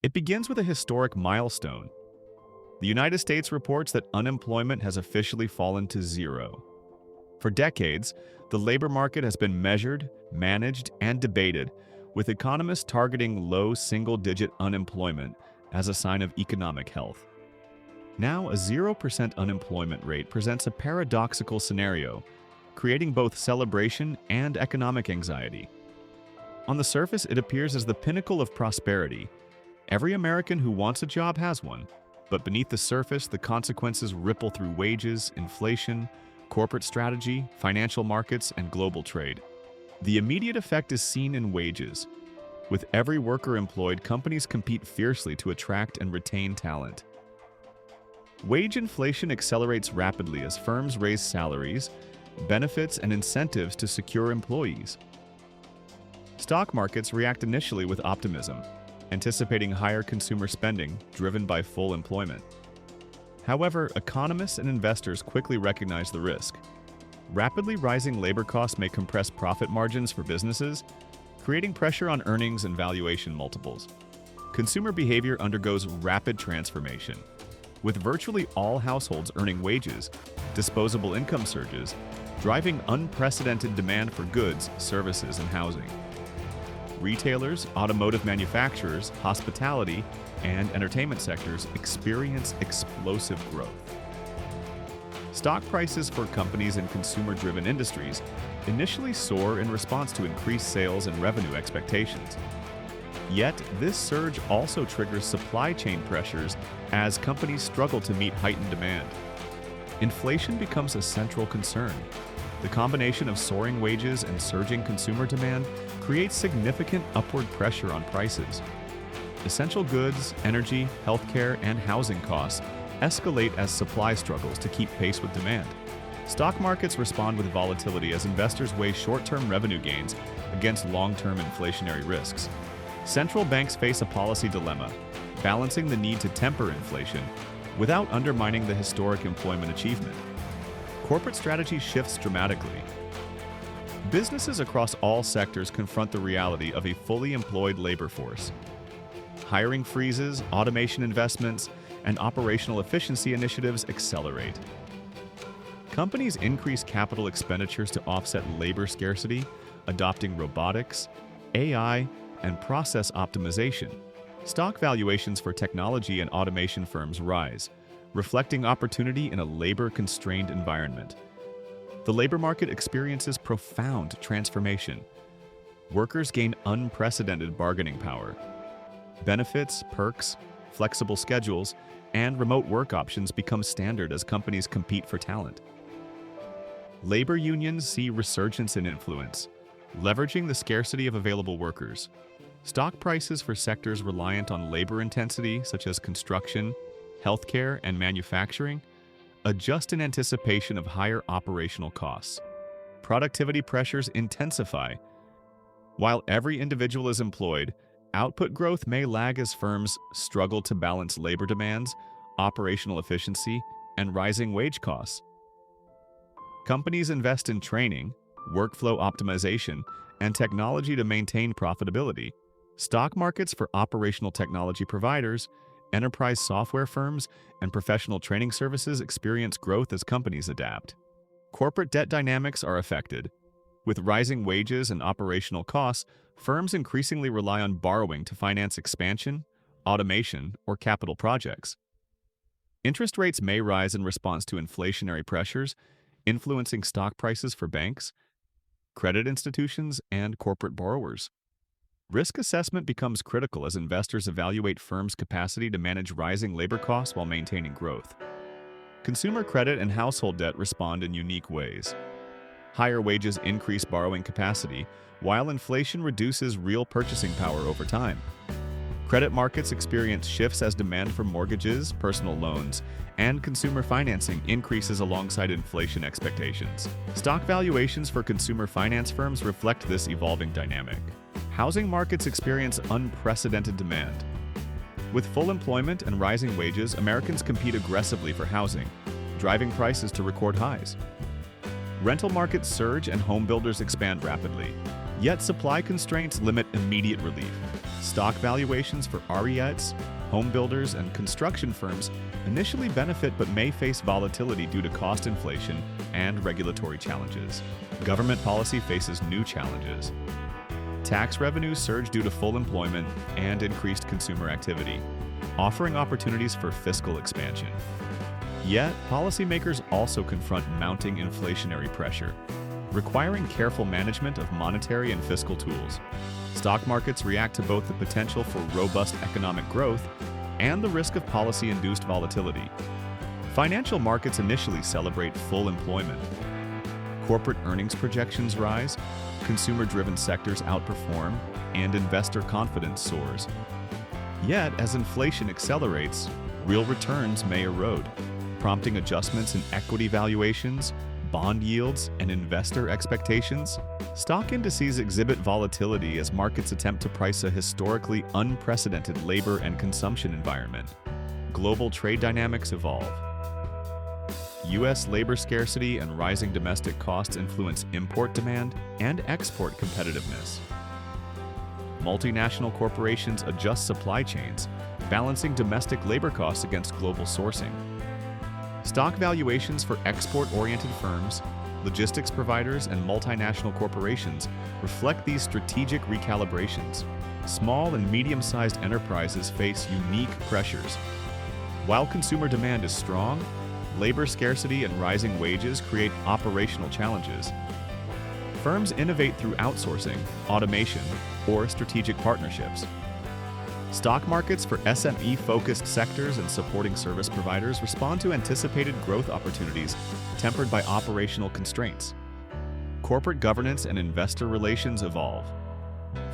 It begins with a historic milestone. The United States reports that unemployment has officially fallen to zero. For decades, the labor market has been measured, managed, and debated, with economists targeting low single-digit unemployment as a sign of economic health. Now, a 0% unemployment rate presents a paradoxical scenario, creating both celebration and economic anxiety. On the surface, it appears as the pinnacle of prosperity. Every American who wants a job has one, but beneath the surface, the consequences ripple through wages, inflation, corporate strategy, financial markets, and global trade. The immediate effect is seen in wages. With every worker employed, companies compete fiercely to attract and retain talent. Wage inflation accelerates rapidly as firms raise salaries, benefits, and incentives to secure employees. Stock markets react initially with optimism, anticipating higher consumer spending driven by full employment. However, economists and investors quickly recognize the risk. Rapidly rising labor costs may compress profit margins for businesses, creating pressure on earnings and valuation multiples. Consumer behavior undergoes rapid transformation. With virtually all households earning wages, disposable income surges, driving unprecedented demand for goods, services, and housing. Retailers, automotive manufacturers, hospitality, and entertainment sectors experience explosive growth. Stock prices for companies in consumer-driven industries initially soar in response to increased sales and revenue expectations. Yet, this surge also triggers supply chain pressures as companies struggle to meet heightened demand. Inflation becomes a central concern. The combination of soaring wages and surging consumer demand creates significant upward pressure on prices. Essential goods, energy, healthcare, and housing costs escalate as supply struggles to keep pace with demand. Stock markets respond with volatility as investors weigh short-term revenue gains against long-term inflationary risks. Central banks face a policy dilemma, balancing the need to temper inflation without undermining the historic employment achievement. Corporate strategy shifts dramatically. Businesses across all sectors confront the reality of a fully employed labor force. Hiring freezes, automation investments, and operational efficiency initiatives accelerate. Companies increase capital expenditures to offset labor scarcity, adopting robotics, AI, and process optimization. Stock valuations for technology and automation firms rise, reflecting opportunity in a labor-constrained environment. The labor market experiences profound transformation. Workers gain unprecedented bargaining power. Benefits, perks, flexible schedules, and remote work options become standard as companies compete for talent. Labor unions see resurgence in influence, leveraging the scarcity of available workers. Stock prices for sectors reliant on labor intensity, such as construction, healthcare, and manufacturing, adjust in anticipation of higher operational costs. Productivity pressures intensify. While every individual is employed, output growth may lag as firms struggle to balance labor demands, operational efficiency, and rising wage costs. Companies invest in training, workflow optimization, and technology to maintain profitability. Stock markets for operational technology providers, enterprise software firms, and professional training services experience growth as companies adapt. Corporate debt dynamics are affected. With rising wages and operational costs, firms increasingly rely on borrowing to finance expansion, automation, or capital projects. Interest rates may rise in response to inflationary pressures, influencing stock prices for banks, credit institutions, and corporate borrowers. Risk assessment becomes critical as investors evaluate firms' capacity to manage rising labor costs while maintaining growth. Consumer credit and household debt respond in unique ways. Higher wages increase borrowing capacity, while inflation reduces real purchasing power over time. Credit markets experience shifts as demand for mortgages, personal loans, and consumer financing increases alongside inflation expectations. Stock valuations for consumer finance firms reflect this evolving dynamic. Housing markets experience unprecedented demand. With full employment and rising wages, Americans compete aggressively for housing, driving prices to record highs. Rental markets surge and home builders expand rapidly, yet supply constraints limit immediate relief. Stock valuations for REITs, home builders, and construction firms initially benefit but may face volatility due to cost inflation and regulatory challenges. Government policy faces new challenges. Tax revenues surge due to full employment and increased consumer activity, offering opportunities for fiscal expansion. Yet, policymakers also confront mounting inflationary pressure, requiring careful management of monetary and fiscal tools. Stock markets react to both the potential for robust economic growth and the risk of policy-induced volatility. Financial markets initially celebrate full employment. Corporate earnings projections rise, consumer-driven sectors outperform, and investor confidence soars. Yet, as inflation accelerates, real returns may erode, prompting adjustments in equity valuations, bond yields, and investor expectations. Stock indices exhibit volatility as markets attempt to price a historically unprecedented labor and consumption environment. Global trade dynamics evolve. U.S. labor scarcity and rising domestic costs influence import demand and export competitiveness. Multinational corporations adjust supply chains, balancing domestic labor costs against global sourcing. Stock valuations for export-oriented firms, logistics providers, and multinational corporations reflect these strategic recalibrations. Small and medium-sized enterprises face unique pressures. While consumer demand is strong, labor scarcity and rising wages create operational challenges. Firms innovate through outsourcing, automation, or strategic partnerships. Stock markets for SME-focused sectors and supporting service providers respond to anticipated growth opportunities tempered by operational constraints. Corporate governance and investor relations evolve.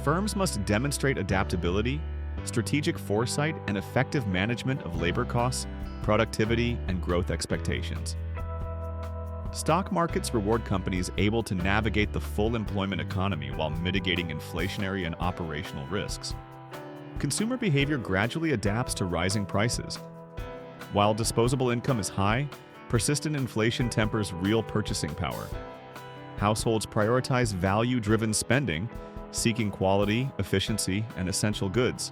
Firms must demonstrate adaptability, strategic foresight, and effective management of labor costs, productivity, and growth expectations. Stock markets reward companies able to navigate the full employment economy while mitigating inflationary and operational risks. Consumer behavior gradually adapts to rising prices. While disposable income is high, persistent inflation tempers real purchasing power. Households prioritize value-driven spending, seeking quality, efficiency, and essential goods.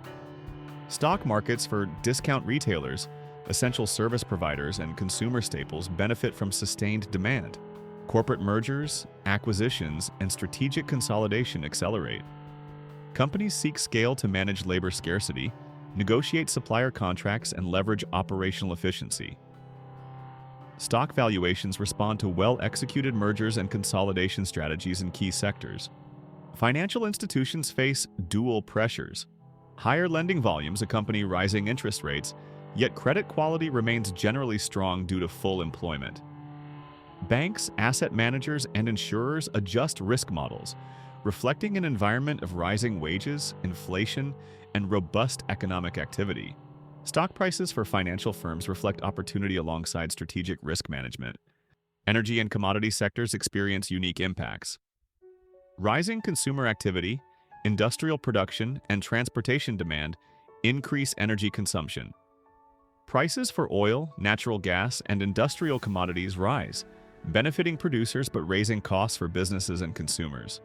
Stock markets for discount retailers, essential service providers, and consumer staples benefit from sustained demand. Corporate mergers, acquisitions, and strategic consolidation accelerate. Companies seek scale to manage labor scarcity, negotiate supplier contracts, and leverage operational efficiency. Stock valuations respond to well-executed mergers and consolidation strategies in key sectors. Financial institutions face dual pressures. Higher lending volumes accompany rising interest rates, yet credit quality remains generally strong due to full employment. Banks, asset managers, and insurers adjust risk models, reflecting an environment of rising wages, inflation, and robust economic activity. Stock prices for financial firms reflect opportunity alongside strategic risk management. Energy and commodity sectors experience unique impacts. Rising consumer activity, industrial production, and transportation demand increase energy consumption. Prices for oil, natural gas, and industrial commodities rise, benefiting producers but raising costs for businesses and consumers.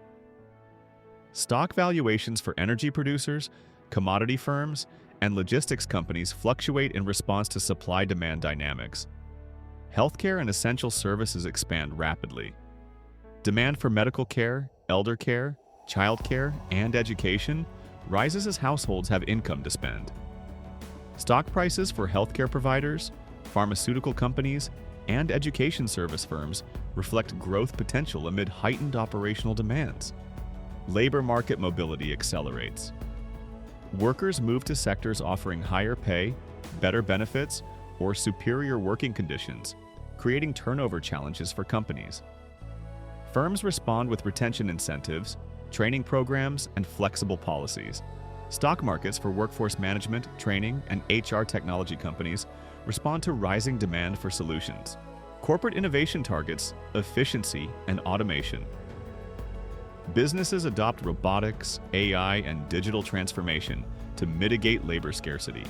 Stock valuations for energy producers, commodity firms, and logistics companies fluctuate in response to supply-demand dynamics. Healthcare and essential services expand rapidly. Demand for medical care, elder care, childcare, and education rises as households have income to spend. Stock prices for healthcare providers, pharmaceutical companies, and education service firms reflect growth potential amid heightened operational demands. Labor market mobility accelerates. Workers move to sectors offering higher pay, better benefits, or superior working conditions, creating turnover challenges for companies. Firms respond with retention incentives, training programs, and flexible policies. Stock markets for workforce management, training, and HR technology companies respond to rising demand for solutions. Corporate innovation targets efficiency and automation. Businesses adopt robotics, AI, and digital transformation to mitigate labor scarcity.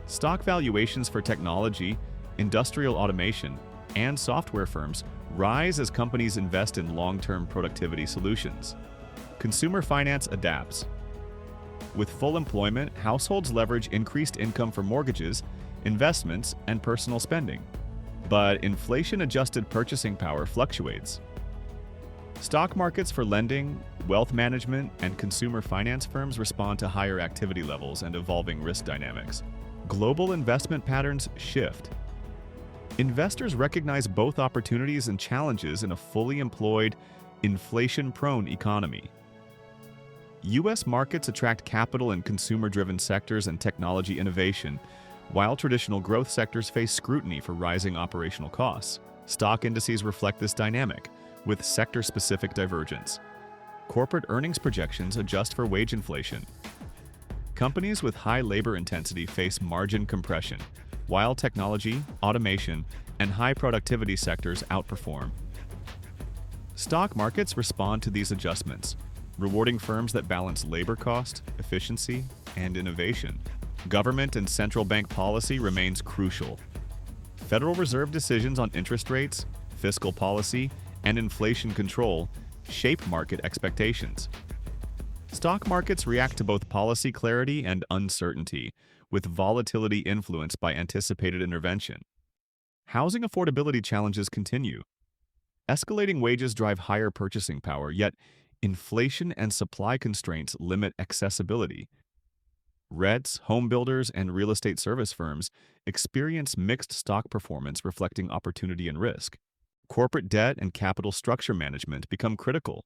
Stock valuations for technology, industrial automation, and software firms rise as companies invest in long-term productivity solutions. Consumer finance adapts. With full employment, households leverage increased income for mortgages, investments, and personal spending. But inflation-adjusted purchasing power fluctuates. Stock markets for lending, wealth management, and consumer finance firms respond to higher activity levels and evolving risk dynamics. Global investment patterns shift. Investors recognize both opportunities and challenges in a fully employed, inflation-prone economy. U.S. markets attract capital in consumer-driven sectors and technology innovation, while traditional growth sectors face scrutiny for rising operational costs. Stock indices reflect this dynamic, with sector-specific divergence. Corporate earnings projections adjust for wage inflation. Companies with high labor intensity face margin compression, while technology, automation, and high productivity sectors outperform. Stock markets respond to these adjustments, rewarding firms that balance labor cost, efficiency, and innovation. Government and central bank policy remains crucial. Federal Reserve decisions on interest rates, fiscal policy, and inflation control shape market expectations. Stock markets react to both policy clarity and uncertainty, with volatility influenced by anticipated intervention. Housing affordability challenges continue. Escalating wages drive higher purchasing power, yet inflation and supply constraints limit accessibility. REITs, home builders, and real estate service firms experience mixed stock performance reflecting opportunity and risk. Corporate debt and capital structure management become critical.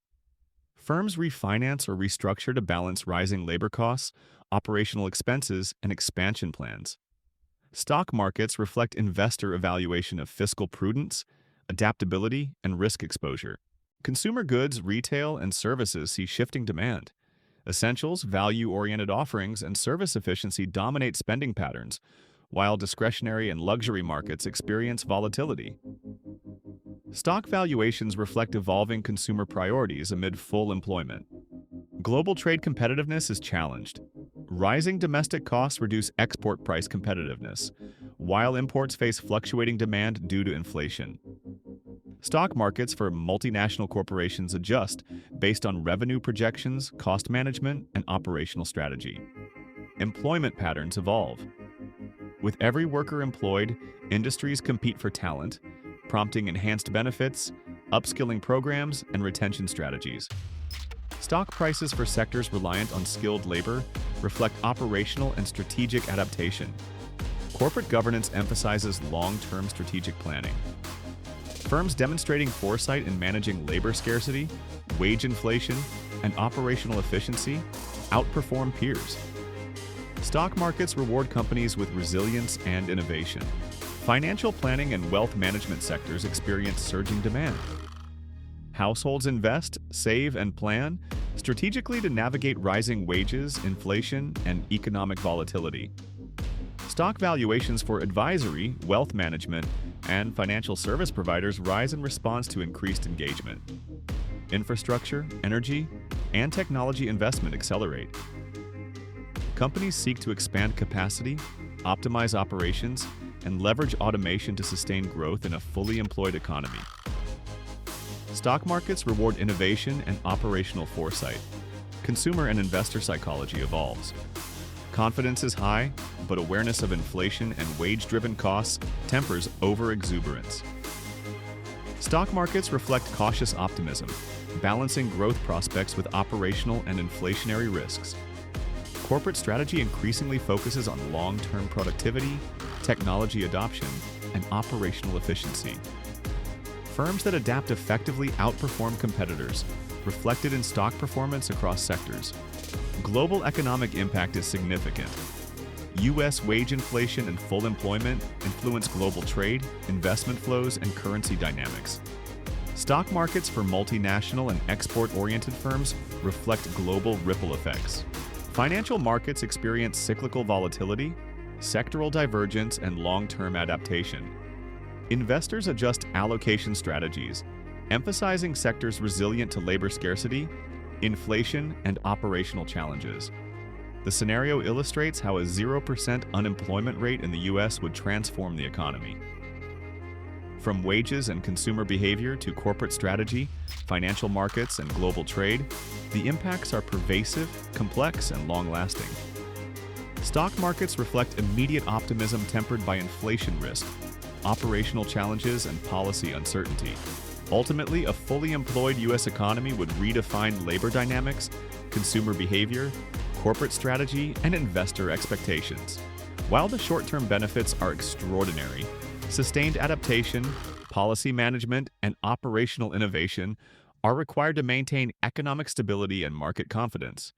Firms refinance or restructure to balance rising labor costs, operational expenses, and expansion plans. Stock markets reflect investor evaluation of fiscal prudence, adaptability, and risk exposure. Consumer goods, retail, and services see shifting demand. Essentials, value-oriented offerings, and service efficiency dominate spending patterns, while discretionary and luxury markets experience volatility. Stock valuations reflect evolving consumer priorities amid full employment. Global trade competitiveness is challenged. Rising domestic costs reduce export price competitiveness, while imports face fluctuating demand due to inflation. Stock markets for multinational corporations adjust based on revenue projections, cost management, and operational strategy. Employment patterns evolve. With every worker employed, industries compete for talent, prompting enhanced benefits, upskilling programs, and retention strategies. Stock prices for sectors reliant on skilled labor reflect operational and strategic adaptation. Corporate governance emphasizes long-term strategic planning. Firms demonstrating foresight in managing labor scarcity, wage inflation, and operational efficiency outperform peers. Stock markets reward companies with resilience and innovation. Financial planning and wealth management sectors experience surging demand. Households invest, save, and plan strategically to navigate rising wages, inflation, and economic volatility. Stock valuations for advisory, wealth management, and financial service providers rise in response to increased engagement. Infrastructure, energy, and technology investment accelerate. Companies seek to expand capacity, optimize operations, and leverage automation to sustain growth in a fully employed economy. Stock markets reward innovation and operational foresight. Consumer and investor psychology evolves. Confidence is high, but awareness of inflation and wage-driven costs tempers over-exuberance. Stock markets reflect cautious optimism, balancing growth prospects with operational and inflationary risks. Corporate strategy increasingly focuses on long-term productivity, technology adoption, and operational efficiency. Firms that adapt effectively outperform competitors, reflected in stock performance across sectors. Global economic impact is significant. U.S. wage inflation and full employment influence global trade, investment flows, and currency dynamics. Stock markets for multinational and export-oriented firms reflect global ripple effects. Financial markets experience cyclical volatility, sectoral divergence, and long-term adaptation. Investors adjust allocation strategies, emphasizing sectors resilient to labor scarcity, inflation, and operational challenges. The scenario illustrates how a 0% unemployment rate in the U.S. would transform the economy. From wages and consumer behavior to corporate strategy, financial markets, and global trade, the impacts are pervasive, complex, and long-lasting. Stock markets reflect immediate optimism tempered by inflation risk, operational challenges, and policy uncertainty. Ultimately, a fully employed U.S. economy would redefine labor dynamics, consumer behavior, corporate strategy, and investor expectations. While the short-term benefits are extraordinary, sustained adaptation, policy management, and operational innovation are required to maintain economic stability and market confidence.